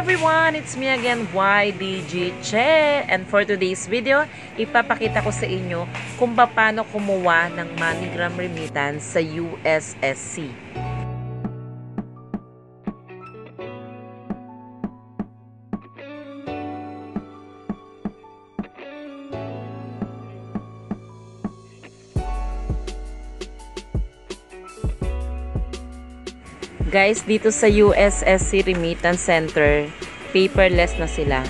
everyone! It's me again, YDG Che. And for today's video, ipapakita ko sa inyo kung paano kumuha ng MoneyGram remittance sa USSC. Guys, dito sa USSC Remittance Center, paperless na sila.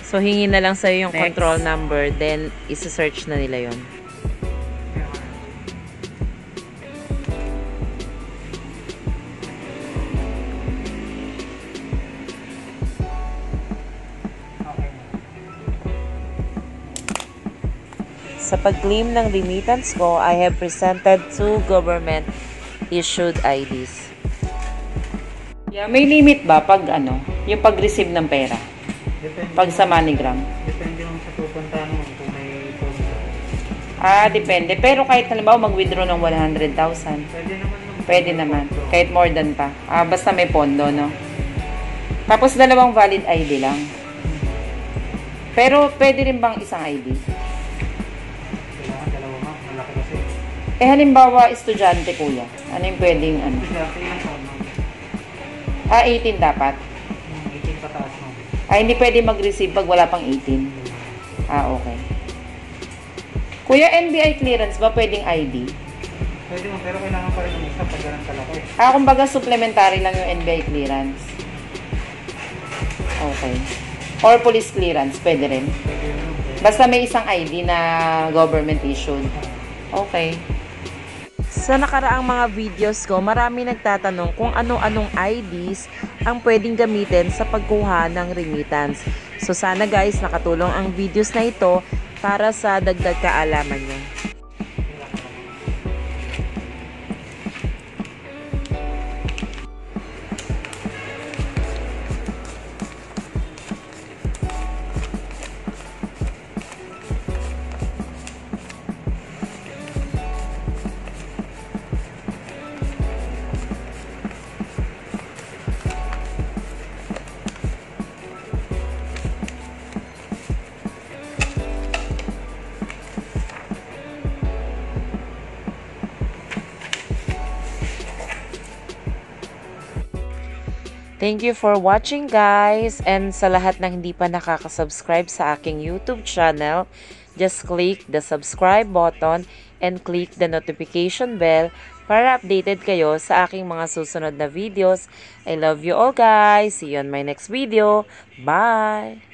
So, hingin na lang sa'yo yung control number, then isa-search na nila yon. Sa pag-claim ng remittance ko, I have presented 2 government-issued IDs. Yeah, may limit ba pag yung pag-receive ng pera? Depende pag sa MoneyGram? Depende lang sa pupuntahan mo kung may pondo. Depende. Pero kahit halimbawa mag-withdraw ng 100,000. Pwede naman. Pwede naman. Kahit more than pa. Basta may pondo, no? Tapos 2 valid ID lang. Pero pwede rin bang isang ID? Kailangan 2 ma. Malaki kasi. Halimbawa, estudyante kuya. Ano yung pwedeng Estudyante lang sa 18 dapat? 18 pataas mo. Hindi pwede mag-receive pag wala pang 18. Okay. Kuya, NBI clearance ba pwedeng ID? Pwede mo, pero kailangan pa rin ng isa pag ganun kalaki. Kumbaga supplementary lang yung NBI clearance. Okay. Or police clearance, pwede rin. Pwede rin. Basta may isang ID na government issued. Okay. Sa nakaraang mga videos ko, marami nagtatanong kung ano-anong IDs ang pwedeng gamitin sa pagkuha ng remittance. So sana guys, nakatulong ang videos na ito para sa dagdag kaalaman nyo. Thank you for watching guys, and sa lahat ng hindi pa nakaka-subscribe sa aking YouTube channel, just click the subscribe button and click the notification bell para updated kayo sa aking mga susunod na videos. I love you all guys. See you on my next video. Bye!